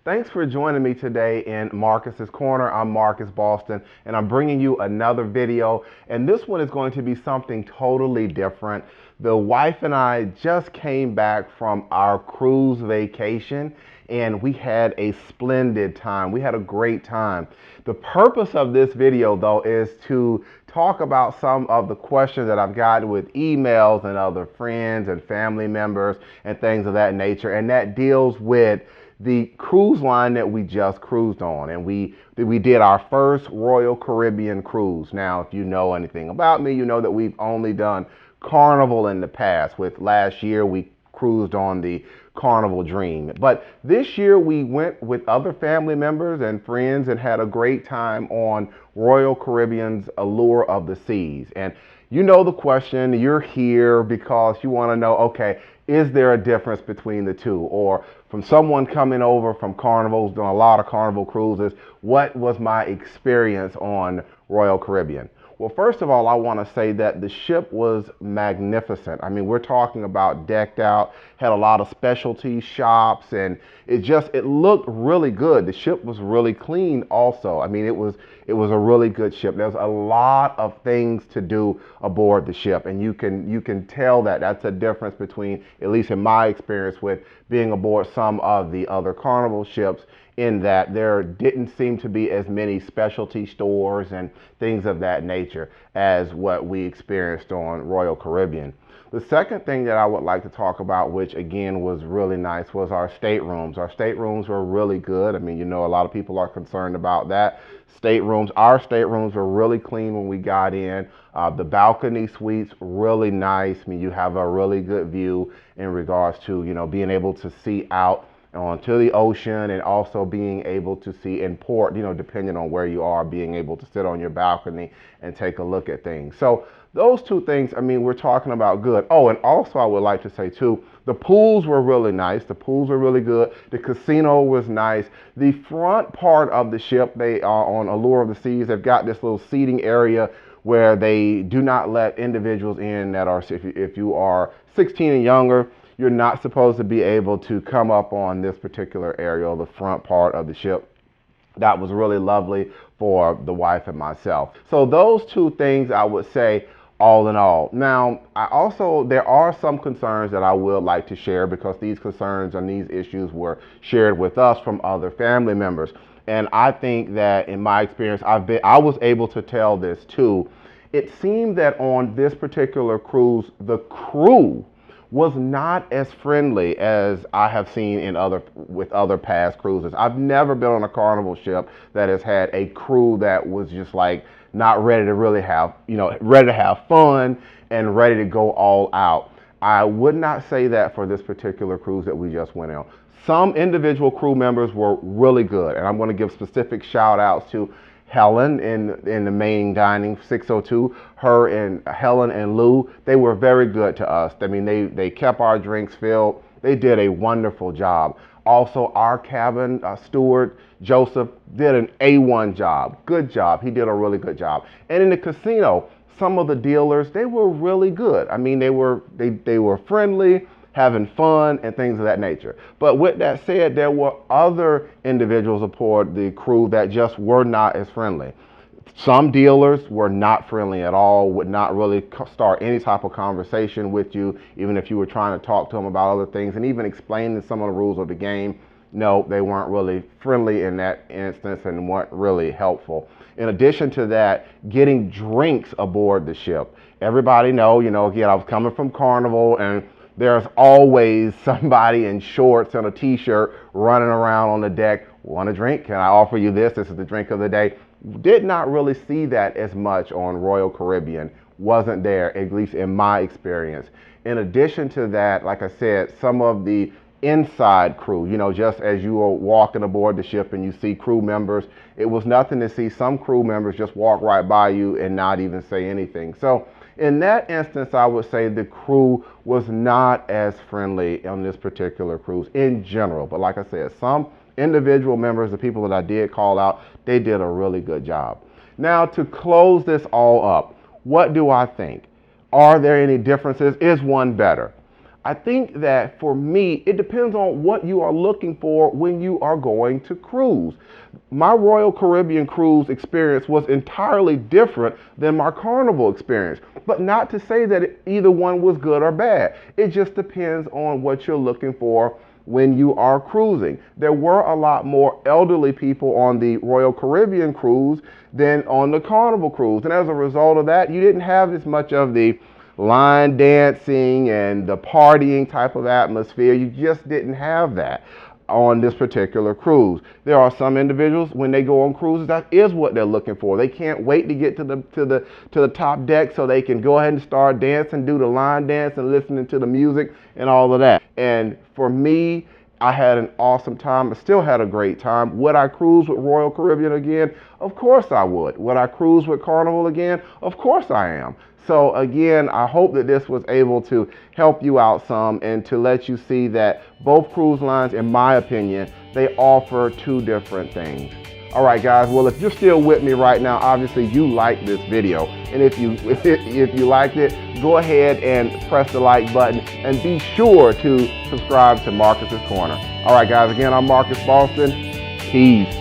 Thanks for joining me today in Marcus's Corner. I'm Marcus Boston, and I'm bringing you another video. And this one is going to be something totally different. The wife and I just came back from our cruise vacation, and we had a splendid time. We had a great time. The purpose of this video, though, is to talk about some of the questions that I've gotten with emails and other friends and family members and things of that nature, and that deals with the cruise line that we just cruised on. And we did our first Royal Caribbean cruise. Now, if you know anything about me, you know that we've only done Carnival in the past. With last year, we cruised on the Carnival Dream. But this year we went with other family members and friends and had a great time on Royal Caribbean's Allure of the Seas. And you know the question, you're here because you want to know, okay, is there a difference between the two? Or from someone coming over from Carnival's, done a lot of Carnival cruises, what was my experience on Royal Caribbean? Well, first of all, I want to say that the ship was magnificent. I mean, we're talking about decked out, had a lot of specialty shops, and it looked really good. The ship was really clean also. I mean, it was a really good ship. There's a lot of things to do aboard the ship, and you can tell that that's a difference between, at least in my experience, with being aboard some of the other Carnival ships, in that there didn't seem to be as many specialty stores and things of that nature as what we experienced on Royal Caribbean. The second thing that I would like to talk about, which again was really nice, was our staterooms. Our staterooms were really good. I mean, you know, a lot of people are concerned about that. Our staterooms were really clean when we got in. The balcony suites, really nice. I mean, you have a really good view in regards to, you know, being able to see out onto the ocean, and also being able to see in port, you know, depending on where you are, being able to sit on your balcony and take a look at things. So those two things, I mean, we're talking about good. Oh, and also I would like to say too, the pools were really nice. The pools were really good. The casino was nice. The front part of the ship, they are on Allure of the Seas, they've got this little seating area where they do not let individuals in that are, if you are 16 and younger, you're not supposed to be able to come up on this particular area, the front part of the ship. That was really lovely for the wife and myself. So those two things I would say all in all. Now, there are some concerns that I would like to share, because these concerns and these issues were shared with us from other family members. And I think that in my experience, I was able to tell this too. It seemed that on this particular cruise, the crew was not as friendly as I have seen with other past cruises. I've never been on a Carnival ship that has had a crew that was just like not ready to really have, you know, ready to have fun and ready to go all out. I would not say that for this particular cruise that we just went on. Some individual crew members were really good, and I'm going to give specific shout outs to Helen in the main dining 602. Her and Helen and Lou, they were very good to us. I mean, they kept our drinks filled. They did a wonderful job. Also, our cabin steward Joseph did an A1 job. Good job. He did a really good job. And in the casino, some of the dealers, they were really good. I mean, they were friendly, having fun and things of that nature. But with that said, there were other individuals aboard the crew that just were not as friendly. Some dealers were not friendly at all, would not really start any type of conversation with you, even if you were trying to talk to them about other things and even explaining some of the rules of the game. No, they weren't really friendly in that instance and weren't really helpful. In addition to that, getting drinks aboard the ship. Everybody know, you know, again, I was coming from Carnival, and there's always somebody in shorts and a t-shirt running around on the deck. Want a drink? Can I offer you this? This is the drink of the day. Did not really see that as much on Royal Caribbean. Wasn't there, at least in my experience. In addition to that, like I said, some of the inside crew, you know, just as you are walking aboard the ship and you see crew members, it was nothing to see some crew members just walk right by you and not even say anything. So in that instance, I would say the crew was not as friendly on this particular cruise in general. But like I said, some individual members, the people that I did call out, they did a really good job. Now, to close this all up, what do I think? Are there any differences? Is one better? I think that for me, it depends on what you are looking for when you are going to cruise. My Royal Caribbean cruise experience was entirely different than my Carnival experience, but not to say that either one was good or bad. It just depends on what you're looking for when you are cruising. There were a lot more elderly people on the Royal Caribbean cruise than on the Carnival cruise, and as a result of that, you didn't have as much of the line dancing and the partying type of atmosphere. You just didn't have that on this particular cruise. There are some individuals, when they go on cruises, that is what they're looking for. They can't wait to get to the top deck so they can go ahead and start dancing, do the line dance and listening to the music and all of that. And for me, I had an awesome time. I still had a great time. Would I cruise with Royal Caribbean again? Of course I would. Would I cruise with Carnival again? Of course I am. So again, I hope that this was able to help you out some and to let you see that both cruise lines, in my opinion, they offer two different things. All right, guys. Well, if you're still with me right now, obviously you liked this video. And if you liked it, go ahead and press the like button and be sure to subscribe to Marcus's Corner. All right, guys. Again, I'm Marcus Boston. Peace.